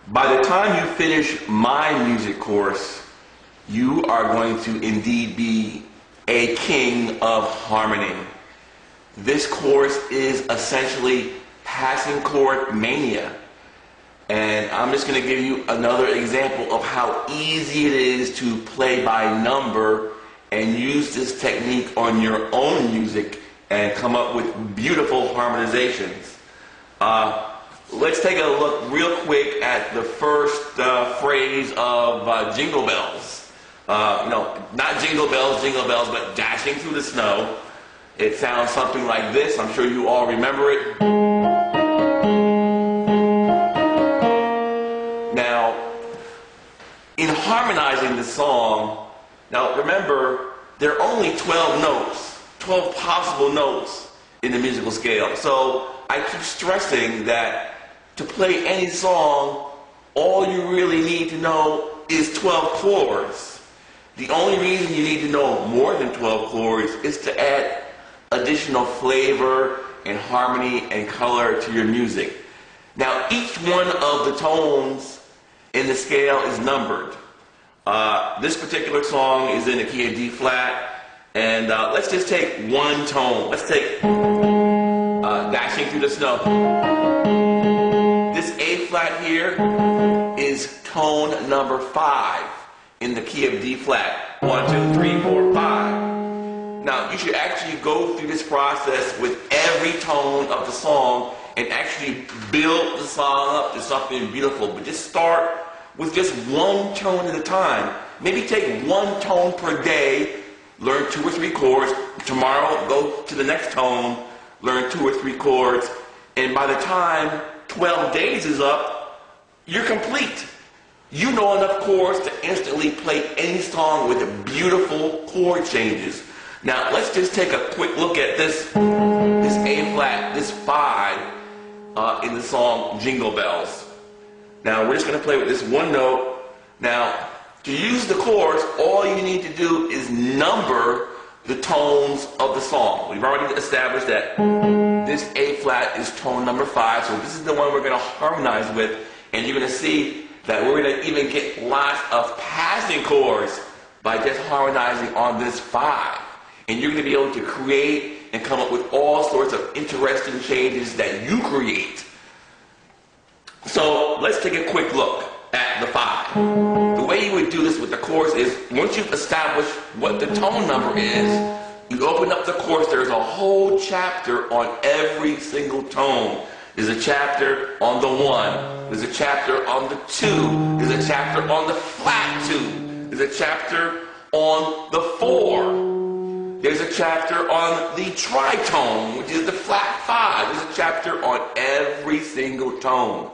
By the time you finish my music course, you are going to indeed be a king of harmony. This course is essentially passing chord mania. And I'm just going to give you another example of how easy it is to play by number and use this technique on your own music and come up with beautiful harmonizations. Let's take a look real quick at the first phrase of Jingle Bells. No, not jingle bells, jingle bells, but dashing through the snow. It sounds something like this. I'm sure you all remember it. Now, in harmonizing the song, now remember, there are only 12 notes, 12 possible notes in the musical scale. So I keep stressing that to play any song, all you really need to know is 12 chords. The only reason you need to know more than 12 chords is to add additional flavor and harmony and color to your music. Now, each one of the tones in the scale is numbered. This particular song is in the key of D flat, and let's just take one tone. Let's take Dashing Through the Snow. This A flat here is tone number 5 in the key of D flat. 1, 2, 3, 4, 5. Now, you should actually go through this process with every tone of the song and actually build the song up to something beautiful. But just start with just one tone at a time. Maybe take one tone per day, learn 2 or 3 chords. Tomorrow, go to the next tone, learn 2 or 3 chords. And by the time 12 days is up, you're complete. You know enough chords to instantly play any song with beautiful chord changes. Now, let's just take a quick look at this A flat, this 5 in the song Jingle Bells. Now, we're just going to play with this one note. Now, to use the chords, all you need to do is number the tones of the song. We've already established that this A flat is tone number 5, so this is the one we're going to harmonize with, and you're going to see that we're going to even get lots of passing chords by just harmonizing on this 5. And you're going to be able to create and come up with all sorts of interesting changes that you create. So let's take a quick look at the 5. The way you would do this with the chorus is, once you've established what the tone number is, you open up the chorus. There's a whole chapter on every single tone. There's a chapter on the 1. There's a chapter on the 2. There's a chapter on the flat 2. There's a chapter on the 4. There's a chapter on the tritone, which is the flat 5. There's a chapter on every single tone.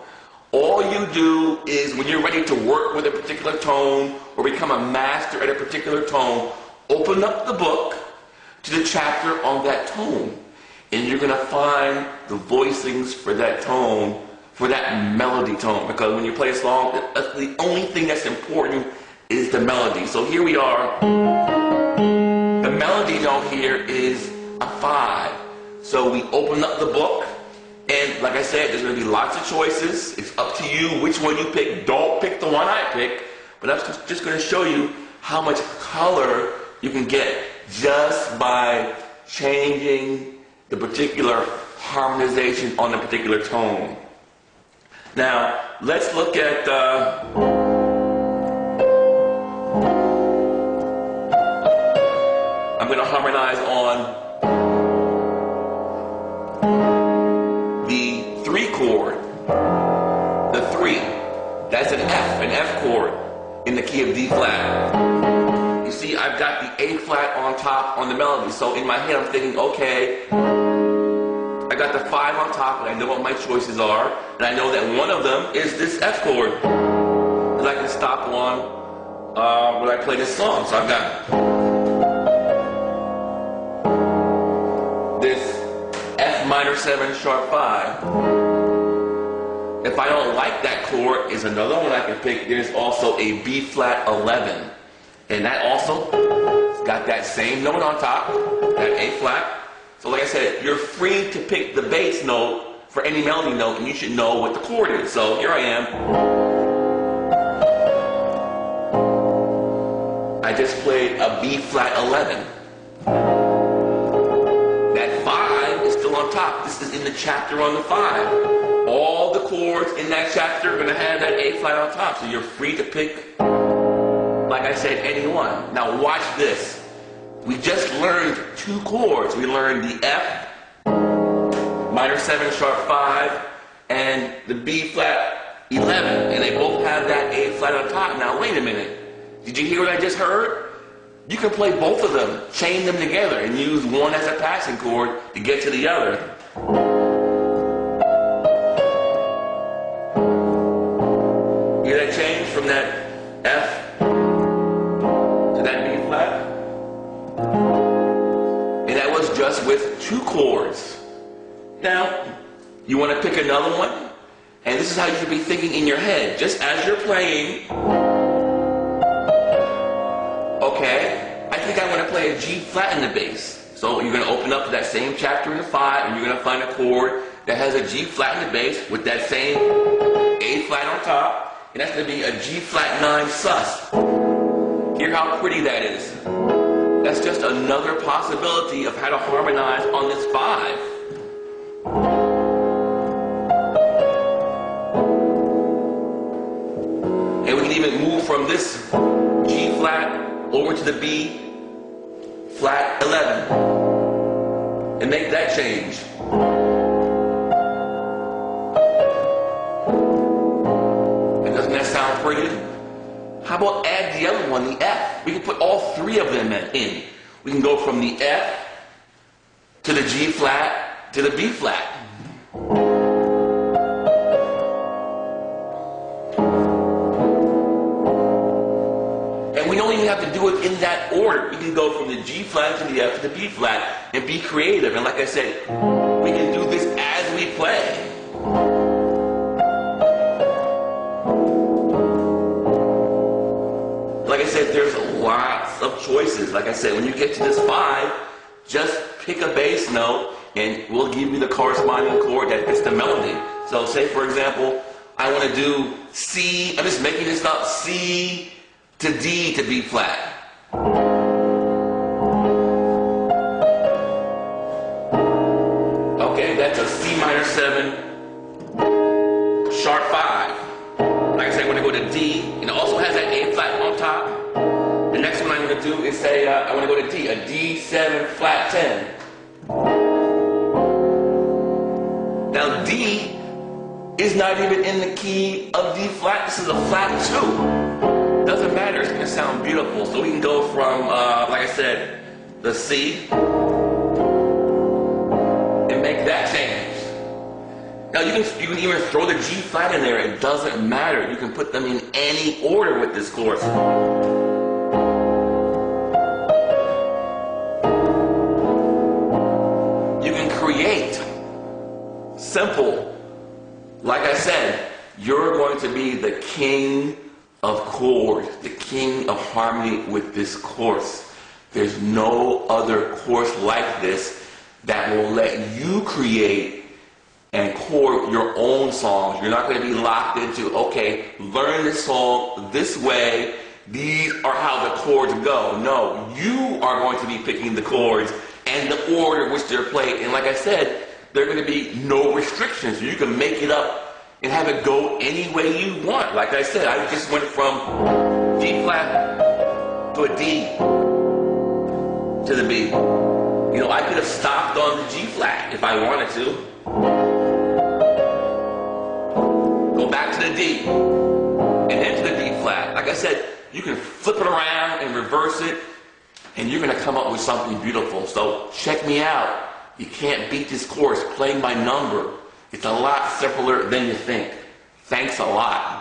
All you do is, when you're ready to work with a particular tone or become a master at a particular tone, open up the book to the chapter on that tone. And you're going to find the voicings for that tone, for that melody tone. Because when you play a song, the only thing that's important is the melody. So here we are. The melody note here is a 5. So we open up the book, and like I said, there's going to be lots of choices. It's up to you which one you pick. Don't pick the one I pick, but I'm just going to show you how much color you can get just by changing the particular harmonization on a particular tone. Now, let's look at I'm going to harmonize on the 3 chord. The 3. That's an F chord in the key of D flat. You see, I've got the A flat on top on the melody. So in my head, I'm thinking, okay, I got the 5 on top, and I know what my choices are. And I know that one of them is this F chord that I can stop on when I play this song. So I've got this F minor 7 sharp 5. If I don't like that chord, is another one I can pick. There's also a B flat 11. And that also got that same note on top, that A flat. So like I said, you're free to pick the bass note for any melody note, and you should know what the chord is. So here I am. just played a B flat 11. That 5 is still on top. This is in the chapter on the 5. All the chords in that chapter are going to have that A flat on top. So you're free to pick, like I said, any one. Now watch this. We just learned 2 chords. We learned the F, minor 7 sharp 5, and the B flat 11. And they both have that A flat on top. Now wait a minute. Did you hear what I just heard? You can play both of them, chain them together, and use one as a passing chord to get to the other. Hear that change from that F to that B flat? And that was just with 2 chords. Now, you want to pick another one? And this is how you should be thinking in your head. Just as you're playing, okay, I think I want to play a G flat in the bass. So you're going to open up to that same chapter in the 5, and you're going to find a chord that has a G flat in the bass with that same A flat on top, and that's going to be a G flat 9 sus. Hear how pretty that is. That's just another possibility of how to harmonize on this 5. And we can even move from this G flat over to the B flat 11 and make that change. And doesn't that sound pretty? How about add the other one, the F? We can put all 3 of them in. We can go from the F to the G flat to the B flat. And we don't even have to do it in that order. We can go from the G flat to the F to the B flat and be creative. And like I said, we can do this as we play. Like I said, there's lots of choices. Like I said, when you get to this 5, just pick a bass note and we'll give you the corresponding chord that fits the melody. So say, for example, I want to do C, I'm just making this up, C to D to B flat. Okay, that's a C minor 7, sharp 5. Like I said, I'm going to go to D, and it also has that A flat on top. The next one I'm going to do is say, I want to go to D, a D7 flat 10. Now D is not even in the key of D flat. This is a flat 2. Doesn't matter, it's going to sound beautiful. So we can go from, like I said, the C and make that change. Now you can even throw the G flat in there. It doesn't matter. You can put them in any order with this course. You can create simple. Like I said, you're going to be the king of chords, the king of harmony with this course. There's no other course like this that will let you create and chord your own songs. You're not going to be locked into, okay, learn this song this way, these are how the chords go. No, you are going to be picking the chords and the order in which they're played. And like I said, there are going to be no restrictions. You can make it up and have it go any way you want. Like I said, I just went from G flat to a D to the B. You know, I could have stopped on the G flat if I wanted to. Go back to the D and then to the D flat. Like I said, you can flip it around and reverse it, and you're going to come up with something beautiful. So check me out. You can't beat this course playing by number. It's a lot simpler than you think. Thanks a lot.